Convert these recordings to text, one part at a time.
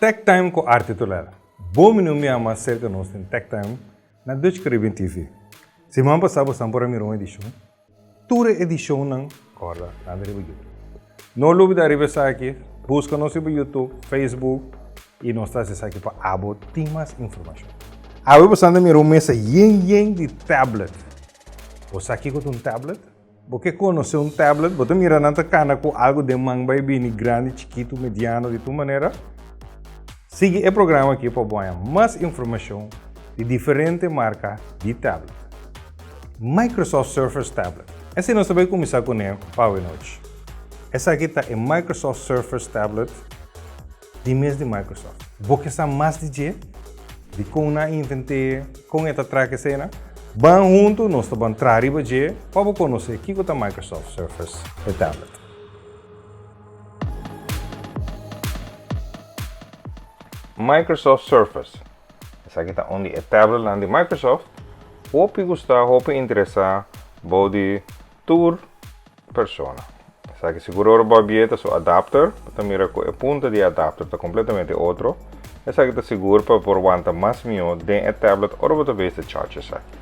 Tech Time com arte titular. Bom minuto me ama cerca de nós em Tech Time na Dutch Caribbean TV. Semana passada estamos para uma edição. Toda edição não corda na YouTube. Não olvide de aqui, busca nós no YouTube, Facebook e nós estamos aqui para abo tem mais informação. Agora passando a minha mesa de tablet. Você aqui com um tablet? Porque conhece um tablet, você mira na cana com algo de manga bem grande, chiquito, mediano, de tua maneira. Siga o programa aqui para ganhar mais informação de diferentes marcas de tablet. Microsoft Surface Tablet. Esse nós vamos começar com ele para a noite. Essa aqui está é Microsoft Surface Tablet de mês de Microsoft. Porque está mais de como na inventei com esta traca cena. Van junto, nós estamos trariba de para conhecer o que é a Microsoft Surface Tablet. Microsoft Surface. Essa aqui está onde é tablet lá de Microsoft. Hope gostar, hope interessar, body tour persona. Essa aqui seguro para bieta so adapter, para mira com a ponta de adapter está completamente outro. Essa aqui está seguro para por aguantar mais mio dentro do tablet ou para ver se charge essa aqui.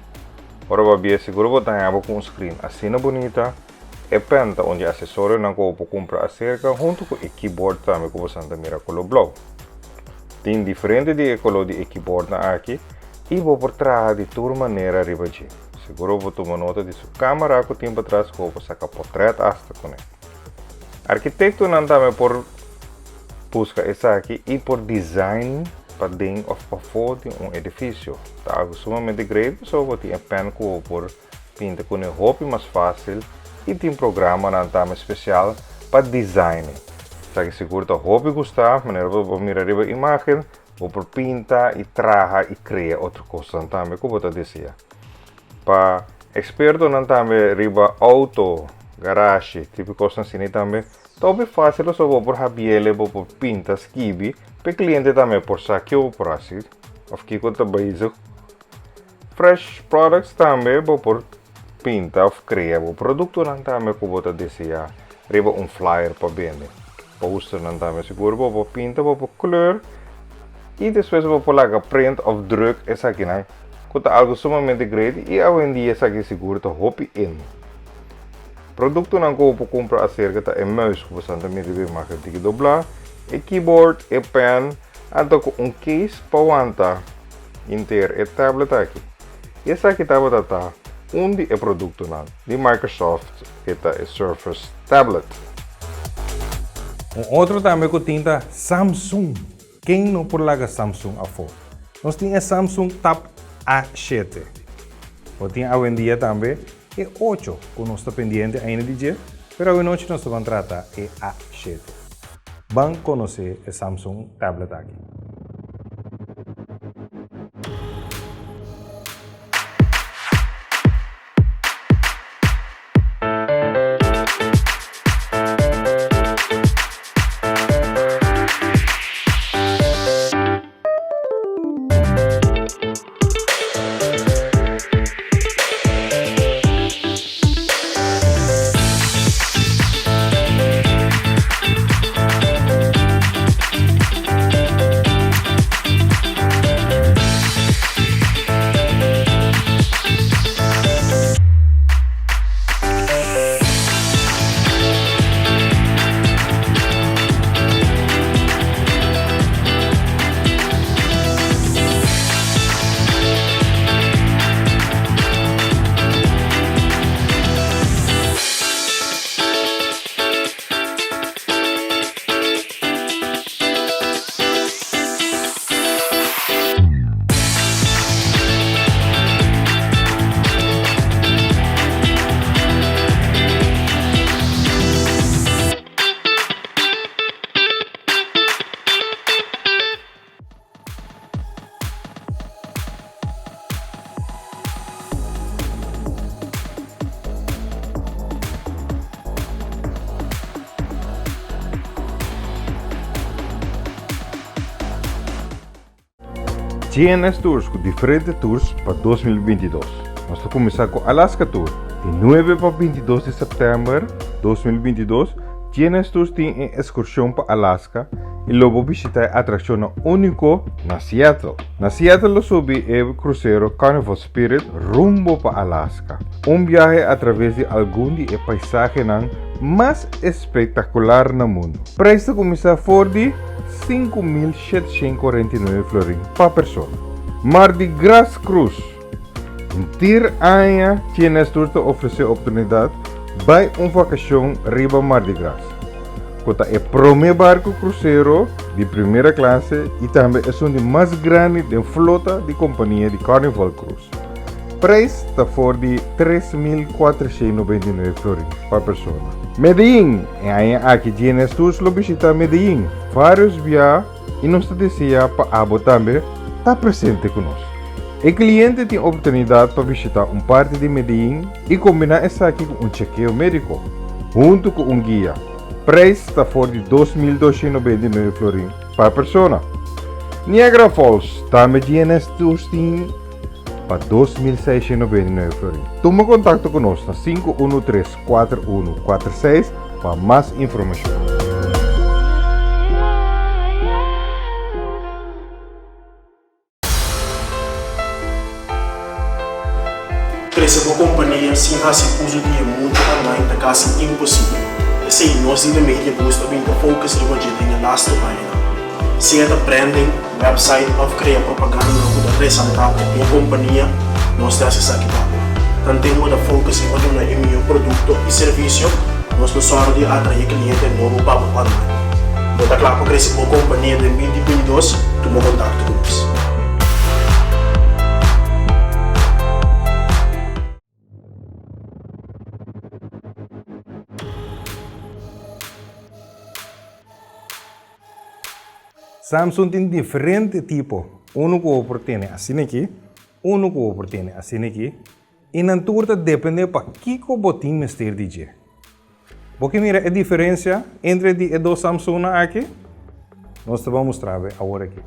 Ora para bieta seguro para ter com um screen assim bonita. E penta onde acessório não vou comprar acerca junto com o keyboard também que você mira com o blog. Tem diferente de color de keyboard aqui e vou por trás de toda maneira arriba de. Seguro vou tomar nota de sua câmera que tem para trás que vou sacar portrait hasta com ele. Arquiteto não também por busca essa aqui e por design para dentro de um edifício. Tá algo sumamente grave, só vou ter pen que vou por pinta com o roupa mais fácil e tem programa não também especial para design. Essa aqui seguro que roupa gostar, maneira vou mirar a imagem, vou por pinta e traja e criar outra coisa também que vou dizer. Para experto não também riba auto, garagem, tipo coisa assim também. Então é fácil, só vou por rabiele, vou por pinta, skibi, para cliente também por saque ou por assim, ou que conta basic. Fresh products também vou por pinta, ou criar, o produto não também que vou dizer, riba flyer para vender. Poster não também seguro, vou por pinta, vou por cor e depois vou por lá print of druk, essa aqui né. Conta algo sumamente grande e hoje em dia essa aqui seguro tá hope in. Produto não vou comprar acerca da mouse que você também deve marcar de doblar, e keyboard, e pen, até com um case para aguentar inteiro e tablet aqui. Essa aqui tá onde é produto não de Microsoft, que é Surface Tablet. Outro também que tinta Samsung. Quem não por lá Samsung a for? Nós temos Samsung Tab A7. Ou tem hoje em dia também é 8, que nós estamos pendientes ainda de dia, mas hoje noite nós vamos tratar é A7. Vamos conhecer o Samsung Tablet aqui. GNS Tours com diferentes tours para 2022. Nós vamos começar com Alaska Tour, de 9 para 22 de setembro de 2022. GNS Tours tem uma excursão para Alaska e logo visitar atração único na Seattle. Na Seattle subi o cruzeiro Carnival Spirit rumbo para Alaska. Viaje através de algum de paisajes mais espetacular no mundo. Preço começa por de 5.749 florins para pessoa. Mardi Gras Cruise. Tir año tienes tu oferecer oportunidade para vacação riba Mardi Gras. Kota é primeiro barco cruzeiro de primeira classe e também é um dos mais grandes da flota de companhia de Carnival Cruise. Preço está for de 3.499 florins para pessoa. Medellín, aqui tienes tu visitar Medellín. Vários viagens e nos deseja para Abo também está presente conosco. O cliente tem a oportunidade para visitar parte de Medellín e combinar isso aqui com chequeio médico, junto com guia. Preço está for de 2.299 florins para pessoa. Niagara Falls também tienes tu para 2.699 florins. Toma contato conosco na 513-4146 para mais informação. Crescer uma companhia sem esse uso de muito online é quase impossível. Esse nós ainda meio busca bem o focus em o que na last página. Se é branding, website ou criar propaganda no da representar uma companhia, nós temos essa aqui para. Tanto temos a focus em o meu produto e serviço, nós nos sorte atrair cliente novo para o online. Então, claro, para crescer uma companhia de 2022, toma contato conosco. Samsung tem diferente tipo. Um que tem assim aqui, um que tem assim aqui. E na turta depende para que botim mestre DJ. Porque mira a diferença entre os dois Samsung aqui. Nós vamos mostrar agora aqui.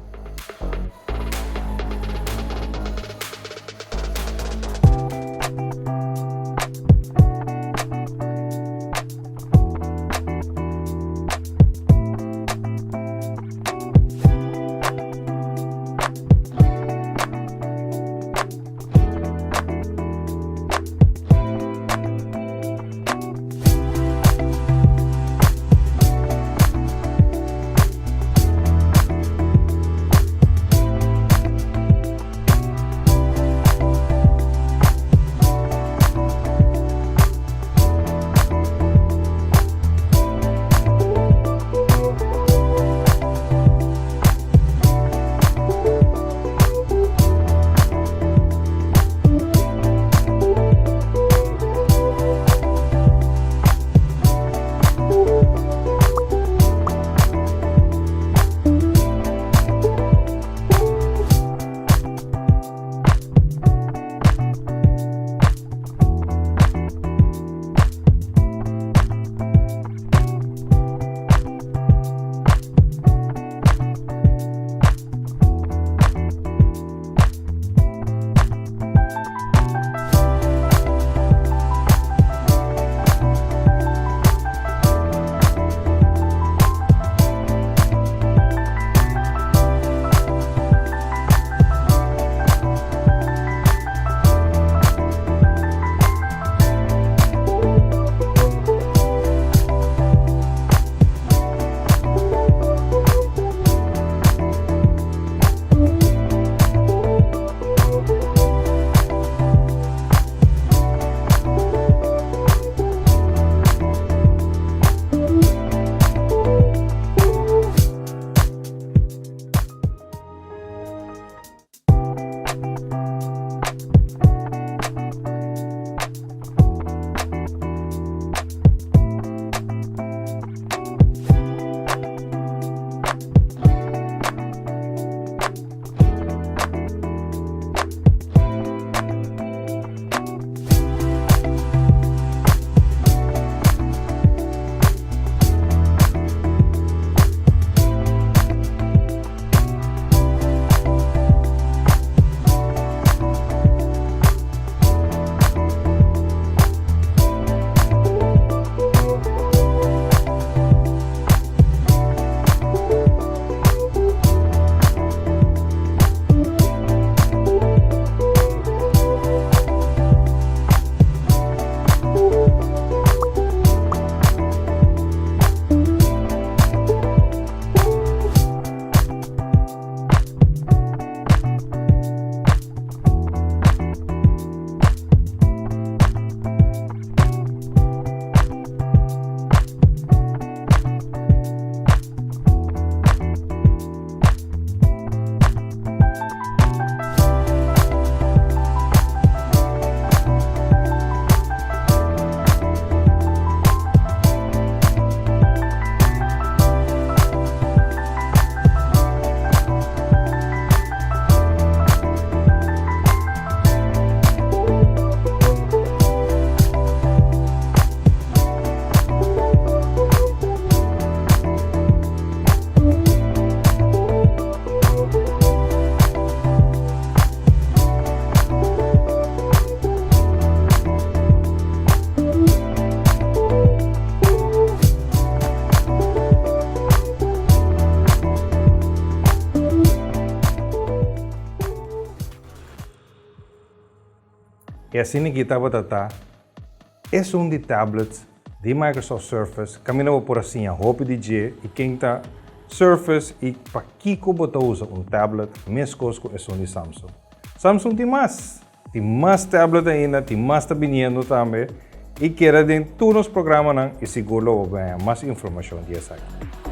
E assim kita batata é um de tablets de Microsoft Surface. Caminhava por assim a roupa de G e quem tá Surface e para Kiko bota usa tablet, mesmo coisa é um de Samsung. Samsung tem mais tablet ainda, tem mais tá vindo também e quer dentro todos os programas e seguro vai ganhar mais informação dessa aqui.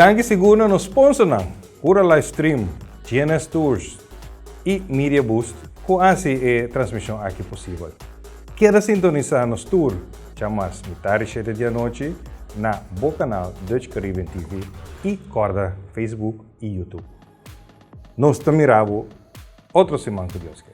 Danke siguro no sponsor ng Pura Livestream, GNS Tours e Media Boost kung assim é transmissão aqui possível. Queda sintonizar nos tour, chamas mitad 7 da noite na Bo Canal Dutch Caribbean TV e Corda Facebook e YouTube. Nos miramos outro semana que Deus quer.